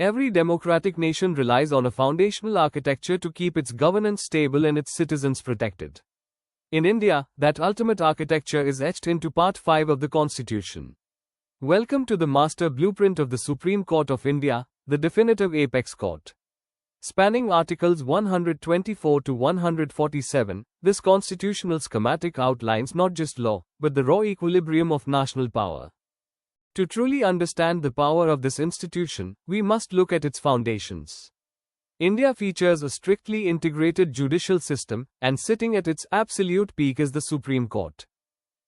Every democratic nation relies on a foundational architecture to keep its governance stable and its citizens protected. In India, that ultimate architecture is etched into Part 5 of the Constitution. Welcome to the master blueprint of the Supreme Court of India, the definitive apex court. Spanning Articles 124 to 147, this constitutional schematic outlines not just law, but the raw equilibrium of national power. To truly understand the power of this institution, we must look at its foundations. India features a strictly integrated judicial system, and sitting at its absolute peak is the Supreme Court.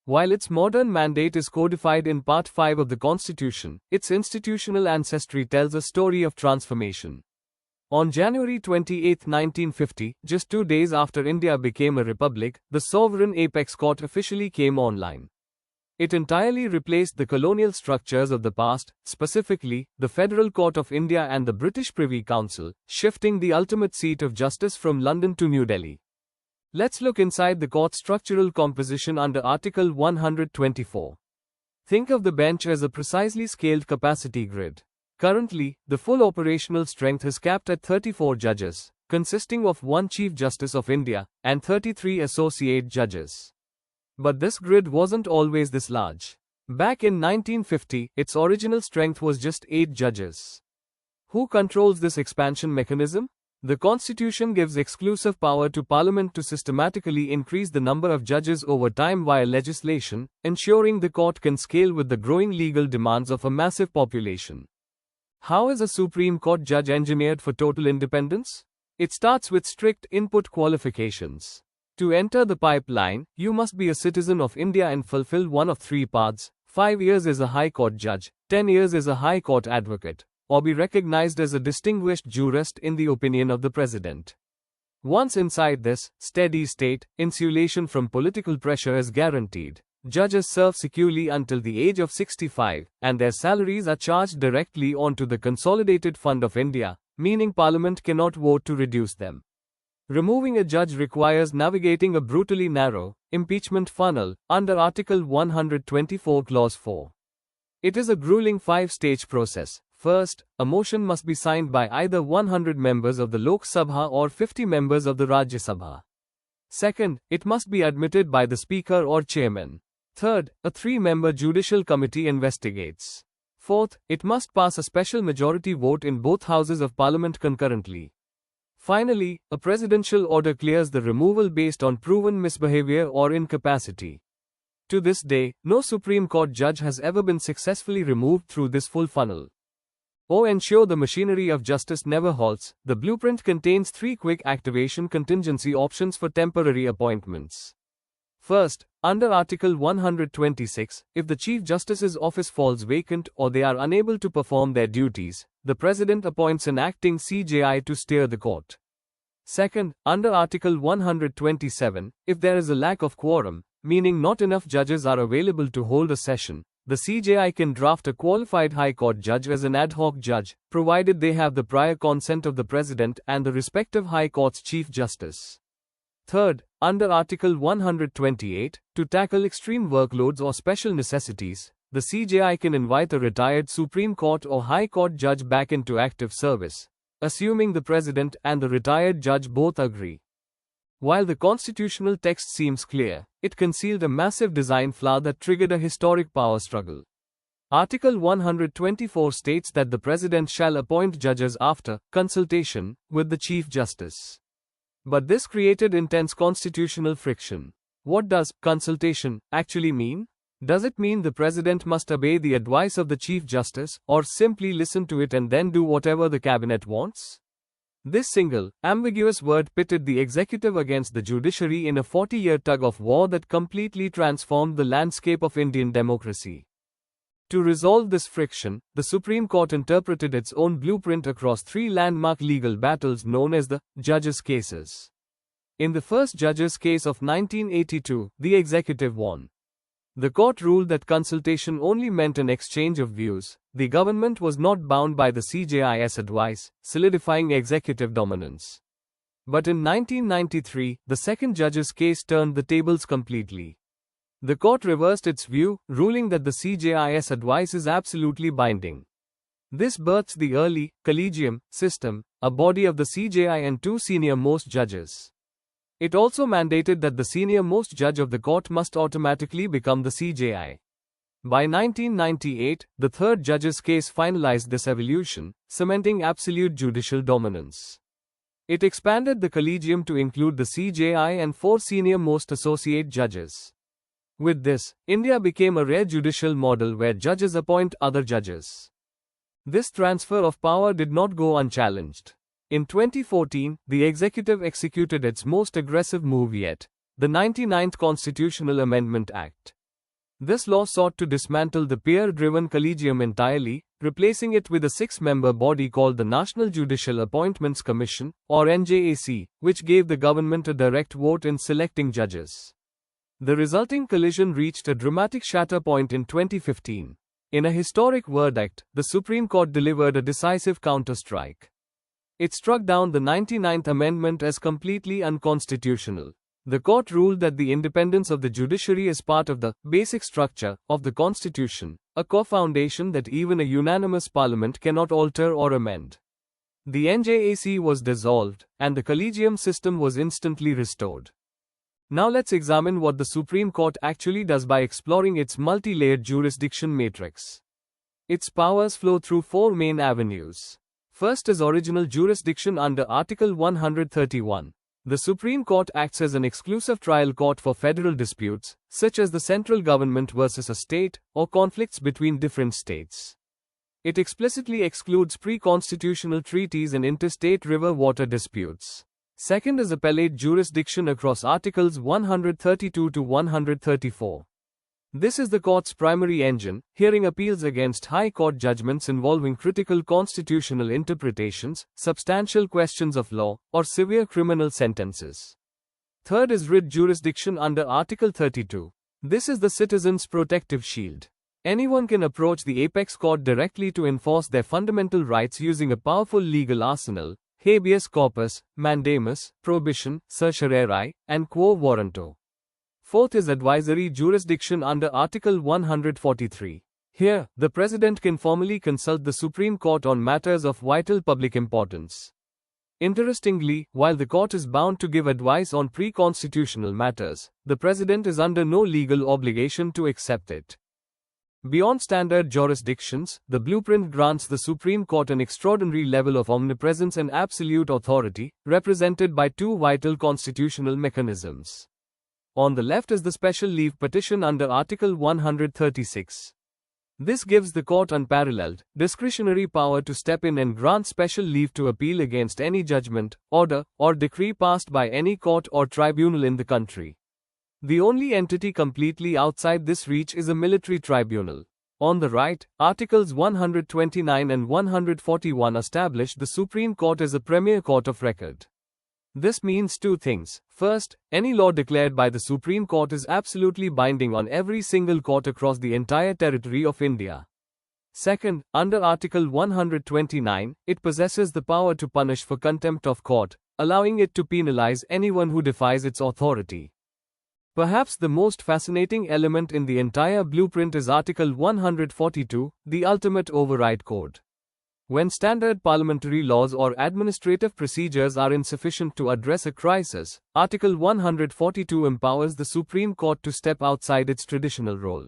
While its modern mandate is codified in Part 5 of the Constitution, its institutional ancestry tells a story of transformation. On January 28, 1950, just 2 days after India became a republic, the sovereign apex court officially came online. It entirely replaced the colonial structures of the past, specifically, the Federal Court of India and the British Privy Council, shifting the ultimate seat of justice from London to New Delhi. Let's look inside the court's structural composition under Article 124. Think of the bench as a precisely scaled capacity grid. Currently, the full operational strength is capped at 34 judges, consisting of 1 Chief Justice of India, and 33 associate judges. But this grid wasn't always this large. Back in 1950, its original strength was just 8 judges. Who controls this expansion mechanism? The Constitution gives exclusive power to Parliament to systematically increase the number of judges over time via legislation, ensuring the court can scale with the growing legal demands of a massive population. How is a Supreme Court judge engineered for total independence? It starts with strict input qualifications. To enter the pipeline, you must be a citizen of India and fulfill one of 3 paths: 5 years as a High Court judge, 10 years as a High Court advocate, or be recognized as a distinguished jurist in the opinion of the President. Once inside this steady state, insulation from political pressure is guaranteed. Judges serve securely until the age of 65, and their salaries are charged directly onto the Consolidated Fund of India, meaning Parliament cannot vote to reduce them. Removing a judge requires navigating a brutally narrow impeachment funnel under Article 124 Clause 4. It is a grueling 5-stage process. First, a motion must be signed by either 100 members of the Lok Sabha or 50 members of the Rajya Sabha. Second, it must be admitted by the Speaker or Chairman. Third, a 3-member judicial committee investigates. Fourth, it must pass a special majority vote in both houses of Parliament concurrently. Finally, a presidential order clears the removal based on proven misbehavior or incapacity. To this day, no Supreme Court judge has ever been successfully removed through this full funnel. To ensure the machinery of justice never halts, the blueprint contains 3 quick activation contingency options for temporary appointments. First, under Article 126, if the Chief Justice's office falls vacant or they are unable to perform their duties, the President appoints an acting CJI to steer the court. Second, under Article 127, if there is a lack of quorum, meaning not enough judges are available to hold a session, the CJI can draft a qualified High Court judge as an ad hoc judge, provided they have the prior consent of the President and the respective High Court's Chief Justice. Third, under Article 128, to tackle extreme workloads or special necessities, the CJI can invite a retired Supreme Court or High Court judge back into active service, assuming the President and the retired judge both agree. While the constitutional text seems clear, it concealed a massive design flaw that triggered a historic power struggle. Article 124 states that the President shall appoint judges after consultation with the Chief Justice. But this created intense constitutional friction. What does consultation actually mean? Does it mean the President must obey the advice of the Chief Justice, or simply listen to it and then do whatever the cabinet wants? This single, ambiguous word pitted the executive against the judiciary in a 40-year tug-of-war that completely transformed the landscape of Indian democracy. To resolve this friction, the Supreme Court interpreted its own blueprint across 3 landmark legal battles known as the judges' cases. In the first judges' case of 1982, the executive won. The court ruled that consultation only meant an exchange of views. The government was not bound by the CJI's advice, solidifying executive dominance. But in 1993, the second judge's case turned the tables completely. The court reversed its view, ruling that the CJI's advice is absolutely binding. This births the early Collegium system, a body of the CJI and two senior-most judges. It also mandated that the senior-most judge of the court must automatically become the CJI. By 1998, the third judge's case finalized this evolution, cementing absolute judicial dominance. It expanded the Collegium to include the CJI and four senior-most associate judges. With this, India became a rare judicial model where judges appoint other judges. This transfer of power did not go unchallenged. In 2014, the executive executed its most aggressive move yet, the 99th Constitutional Amendment Act. This law sought to dismantle the peer-driven collegium entirely, replacing it with a six-member body called the National Judicial Appointments Commission, or NJAC, which gave the government a direct vote in selecting judges. The resulting collision reached a dramatic shatter point in 2015. In a historic verdict, the Supreme Court delivered a decisive counter-strike. It struck down the 99th Amendment as completely unconstitutional. The court ruled that the independence of the judiciary is part of the basic structure of the Constitution, a core foundation that even a unanimous parliament cannot alter or amend. The NJAC was dissolved, and the collegium system was instantly restored. Now let's examine what the Supreme Court actually does by exploring its multi-layered jurisdiction matrix. Its powers flow through four main avenues. First is original jurisdiction under Article 131. The Supreme Court acts as an exclusive trial court for federal disputes, such as the central government versus a state, or conflicts between different states. It explicitly excludes pre-constitutional treaties and interstate river water disputes. Second is appellate jurisdiction across Articles 132 to 134. This is the court's primary engine, hearing appeals against high court judgments involving critical constitutional interpretations, substantial questions of law, or severe criminal sentences. Third is writ jurisdiction under Article 32. This is the citizen's protective shield. Anyone can approach the apex court directly to enforce their fundamental rights using a powerful legal arsenal: habeas corpus, mandamus, prohibition, certiorari, and quo warranto. Fourth is advisory jurisdiction under Article 143. Here, the President can formally consult the Supreme Court on matters of vital public importance. Interestingly, while the court is bound to give advice on pre-constitutional matters, the President is under no legal obligation to accept it. Beyond standard jurisdictions, the blueprint grants the Supreme Court an extraordinary level of omnipresence and absolute authority, represented by two vital constitutional mechanisms. On the left is the special leave petition under Article 136. This gives the court unparalleled, discretionary power to step in and grant special leave to appeal against any judgment, order, or decree passed by any court or tribunal in the country. The only entity completely outside this reach is a military tribunal. On the right, Articles 129 and 141 establish the Supreme Court as a premier court of record. This means two things. First, any law declared by the Supreme Court is absolutely binding on every single court across the entire territory of India. Second, under Article 129, it possesses the power to punish for contempt of court, allowing it to penalize anyone who defies its authority. Perhaps the most fascinating element in the entire blueprint is Article 142, the ultimate override code. When standard parliamentary laws or administrative procedures are insufficient to address a crisis, Article 142 empowers the Supreme Court to step outside its traditional role.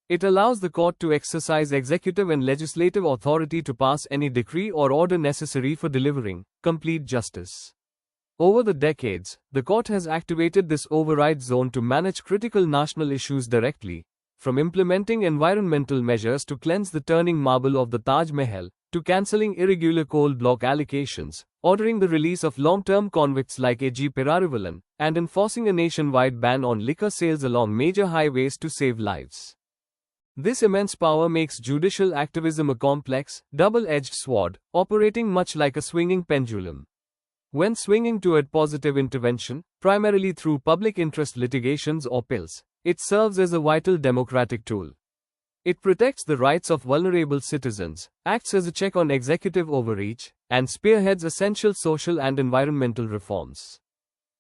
It allows the court to exercise executive and legislative authority to pass any decree or order necessary for delivering complete justice. Over the decades, the court has activated this override zone to manage critical national issues directly, from implementing environmental measures to cleanse the turning marble of the Taj Mahal, to cancelling irregular coal block allocations, ordering the release of long-term convicts like A.G. Perarivalan, and enforcing a nationwide ban on liquor sales along major highways to save lives. This immense power makes judicial activism a complex, double-edged sword, operating much like a swinging pendulum. When swinging toward positive intervention, primarily through public interest litigations or pills, it serves as a vital democratic tool. It protects the rights of vulnerable citizens, acts as a check on executive overreach, and spearheads essential social and environmental reforms.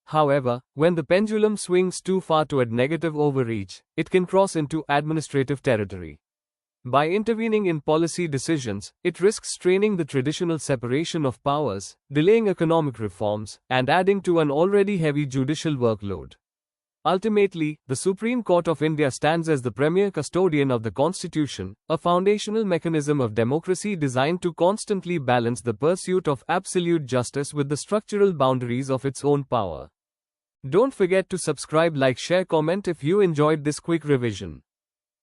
However, when the pendulum swings too far toward negative overreach, it can cross into administrative territory. By intervening in policy decisions, it risks straining the traditional separation of powers, delaying economic reforms, and adding to an already heavy judicial workload. Ultimately, the Supreme Court of India stands as the premier custodian of the Constitution, a foundational mechanism of democracy designed to constantly balance the pursuit of absolute justice with the structural boundaries of its own power. Don't forget to subscribe, like, share, comment if you enjoyed this quick revision.